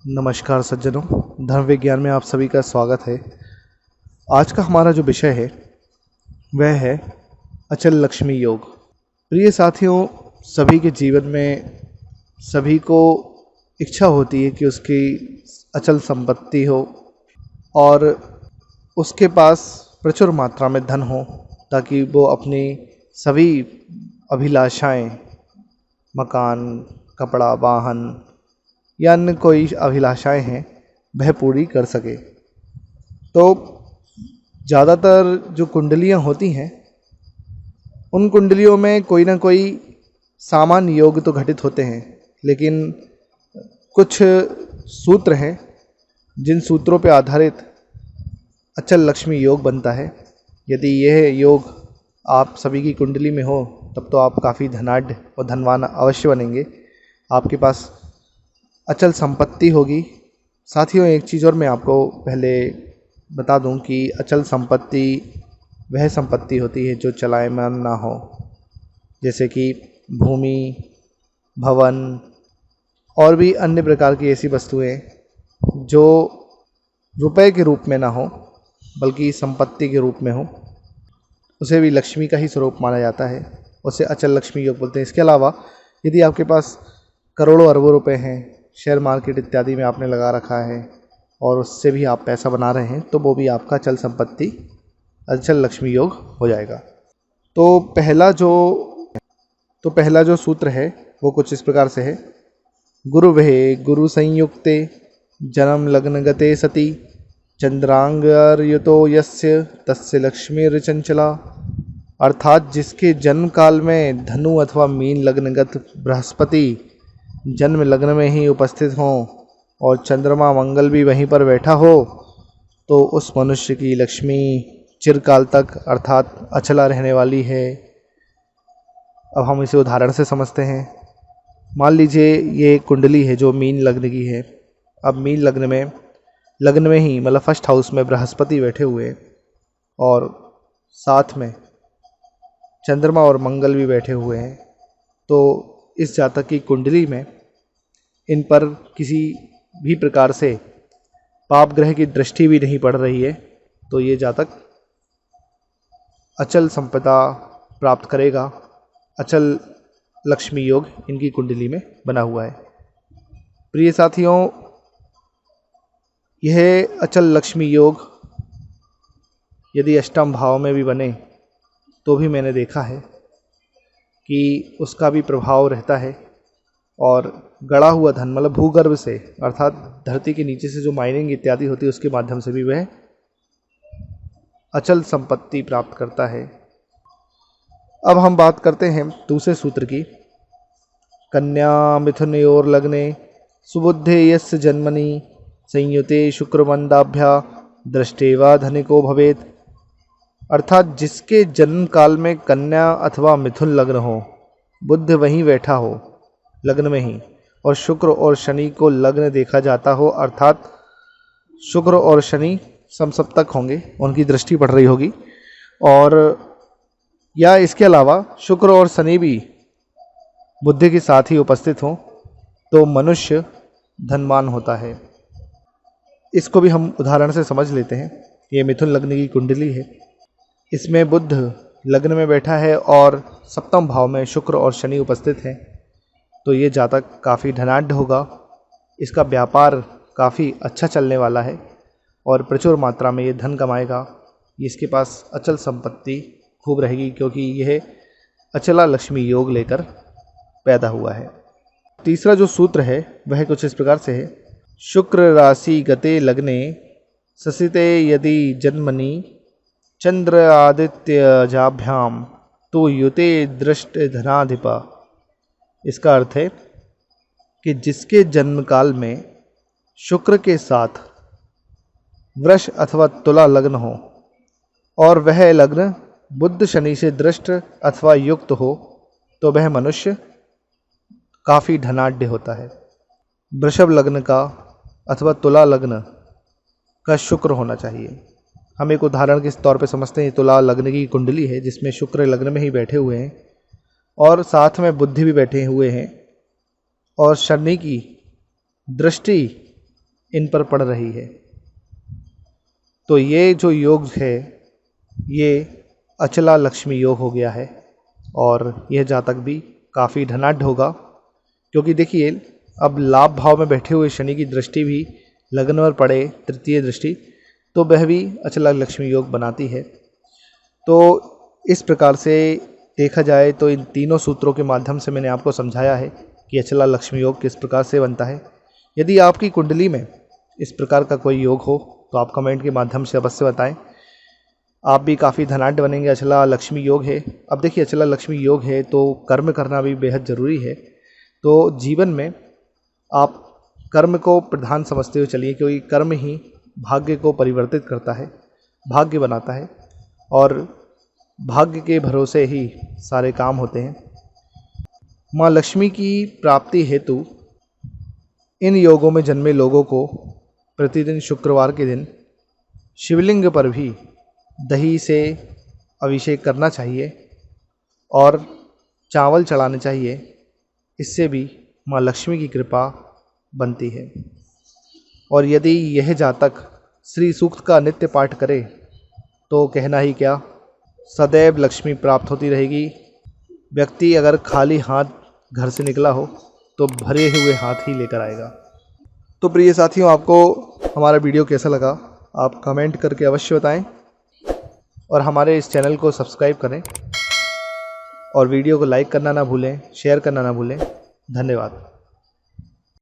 नमस्कार सज्जनों, धर्म विज्ञान में आप सभी का स्वागत है। आज का हमारा जो विषय है वह है अचल लक्ष्मी योग। प्रिय साथियों, सभी के जीवन में सभी को इच्छा होती है कि उसकी अचल संपत्ति हो और उसके पास प्रचुर मात्रा में धन हो, ताकि वो अपनी सभी अभिलाषाएं, मकान, कपड़ा, वाहन या अन्य कोई अभिलाषाएं हैं वह पूरी कर सके। तो ज़्यादातर जो कुंडलियां होती हैं उन कुंडलियों में कोई ना कोई सामान्य योग तो घटित होते हैं, लेकिन कुछ सूत्र हैं जिन सूत्रों पर आधारित अचल लक्ष्मी योग बनता है। यदि यह योग आप सभी की कुंडली में हो तब तो आप काफ़ी धनाढ्य और धनवान अवश्य बनेंगे। आपके पास अचल संपत्ति होगी। साथियों, एक चीज़ और मैं आपको पहले बता दूं कि अचल संपत्ति वह संपत्ति होती है जो चलायमान ना हो, जैसे कि भूमि, भवन और भी अन्य प्रकार की ऐसी वस्तुएं जो रुपए के रूप में ना हो बल्कि संपत्ति के रूप में हो, उसे भी लक्ष्मी का ही स्वरूप माना जाता है। उसे अचल लक्ष्मी योग बोलते हैं। इसके अलावा यदि आपके पास करोड़ों अरबों रुपए हैं, शेयर मार्केट इत्यादि में आपने लगा रखा है और उससे भी आप पैसा बना रहे हैं, तो वो भी आपका अचल संपत्ति अचल लक्ष्मी योग हो जाएगा। तो पहला जो सूत्र है वो कुछ इस प्रकार से है। गुरुवे गुरु संयुक्ते जन्म लग्न गते सति चंद्रांगर्युतो यस्य तस्य लक्ष्मीर्चंचला। अर्थात जिसके जन्म काल में धनु अथवा मीन लग्नगत बृहस्पति जन्म लग्न में ही उपस्थित हों और चंद्रमा मंगल भी वहीं पर बैठा हो, तो उस मनुष्य की लक्ष्मी चिरकाल तक अर्थात अचला रहने वाली है। अब हम इसे उदाहरण से समझते हैं। मान लीजिए ये कुंडली है जो मीन लग्न की है। अब मीन लग्न में ही मतलब फर्स्ट हाउस में बृहस्पति बैठे हुए और साथ में चंद्रमा और मंगल भी बैठे हुए हैं, तो इस जातक की कुंडली में इन पर किसी भी प्रकार से पाप ग्रह की दृष्टि भी नहीं पड़ रही है, तो ये जातक अचल संपदा प्राप्त करेगा। अचल लक्ष्मी योग इनकी कुंडली में बना हुआ है। प्रिय साथियों, यह अचल लक्ष्मी योग यदि अष्टम भाव में भी बने तो भी मैंने देखा है कि उसका भी प्रभाव रहता है और गड़ा हुआ धन मतलब भूगर्भ से अर्थात धरती के नीचे से जो माइनिंग इत्यादि होती है उसके माध्यम से भी वह अचल संपत्ति प्राप्त करता है। अब हम बात करते हैं दूसरे सूत्र की। कन्या मिथुनयोर लग्ने सुबुद्धे यस्य जन्मनि संयुते शुक्रमंदाभ्या दृष्टेवा धनिको भवेत्। अर्थात जिसके जन्म काल में कन्या अथवा मिथुन लग्न हो, बुध वहीं बैठा हो लग्न में ही, और शुक्र और शनि को लग्न देखा जाता हो, अर्थात शुक्र और शनि समसप्तक होंगे, उनकी दृष्टि पड़ रही होगी, और या इसके अलावा शुक्र और शनि भी बुध के साथ ही उपस्थित हों, तो मनुष्य धनवान होता है। इसको भी हम उदाहरण से समझ लेते हैं। ये मिथुन लग्न की कुंडली है। इसमें बुध लग्न में बैठा है और सप्तम भाव में शुक्र और शनि उपस्थित हैं, तो ये जातक काफ़ी धनाढ्य होगा। इसका व्यापार काफ़ी अच्छा चलने वाला है और प्रचुर मात्रा में ये धन कमाएगा। इसके पास अचल संपत्ति खूब रहेगी, क्योंकि यह अचला लक्ष्मी योग लेकर पैदा हुआ है। तीसरा जो सूत्र है वह कुछ इस प्रकार से है। शुक्र राशि गते लग्ने ससिते यदि जन्मनि चंद्र आदित्य जाभ्याम तो युते दृष्ट धनाधिपा। इसका अर्थ है कि जिसके जन्म काल में शुक्र के साथ वृष अथवा तुला लग्न हो और वह लग्न बुध शनि से दृष्ट अथवा युक्त हो, तो वह मनुष्य काफ़ी धनाढ्य होता है। वृषभ लग्न का अथवा तुला लग्न का शुक्र होना चाहिए। हम एक उदाहरण के तौर पे समझते हैं। तुला लग्न की कुंडली है जिसमें शुक्र लग्न में ही बैठे हुए हैं और साथ में बुद्धि भी बैठे हुए हैं और शनि की दृष्टि इन पर पड़ रही है। तो ये जो योग है ये अचला लक्ष्मी योग हो गया है और यह जातक भी काफ़ी धनाढ्य होगा, क्योंकि देखिए अब लाभ भाव में बैठे हुए शनि की दृष्टि भी लग्न पर पड़े, तृतीय दृष्टि, तो वह भी अचला लक्ष्मी योग बनाती है। तो इस प्रकार से देखा जाए तो इन तीनों सूत्रों के माध्यम से मैंने आपको समझाया है कि अचला लक्ष्मी योग किस प्रकार से बनता है। यदि आपकी कुंडली में इस प्रकार का कोई योग हो तो आप कमेंट के माध्यम से अवश्य बताएं। आप भी काफ़ी धनाढ्य बनेंगे। अचला लक्ष्मी योग है। अब देखिए अचला लक्ष्मी योग है तो कर्म करना भी बेहद ज़रूरी है। तो जीवन में आप कर्म को प्रधान समझते हुए चलिए, क्योंकि कर्म ही भाग्य को परिवर्तित करता है, भाग्य बनाता है और भाग्य के भरोसे ही सारे काम होते हैं। माँ लक्ष्मी की प्राप्ति हेतु इन योगों में जन्मे लोगों को प्रतिदिन शुक्रवार के दिन शिवलिंग पर भी दही से अभिषेक करना चाहिए और चावल चढ़ाने चाहिए। इससे भी माँ लक्ष्मी की कृपा बनती है। और यदि यह जातक श्री सूक्त का नित्य पाठ करे तो कहना ही क्या, सदैव लक्ष्मी प्राप्त होती रहेगी। व्यक्ति अगर खाली हाथ घर से निकला हो तो भरे हुए हाथ ही लेकर आएगा। तो प्रिय साथियों, आपको हमारा वीडियो कैसा लगा आप कमेंट करके अवश्य बताएं और हमारे इस चैनल को सब्सक्राइब करें और वीडियो को लाइक करना ना भूलें, शेयर करना ना भूलें। धन्यवाद।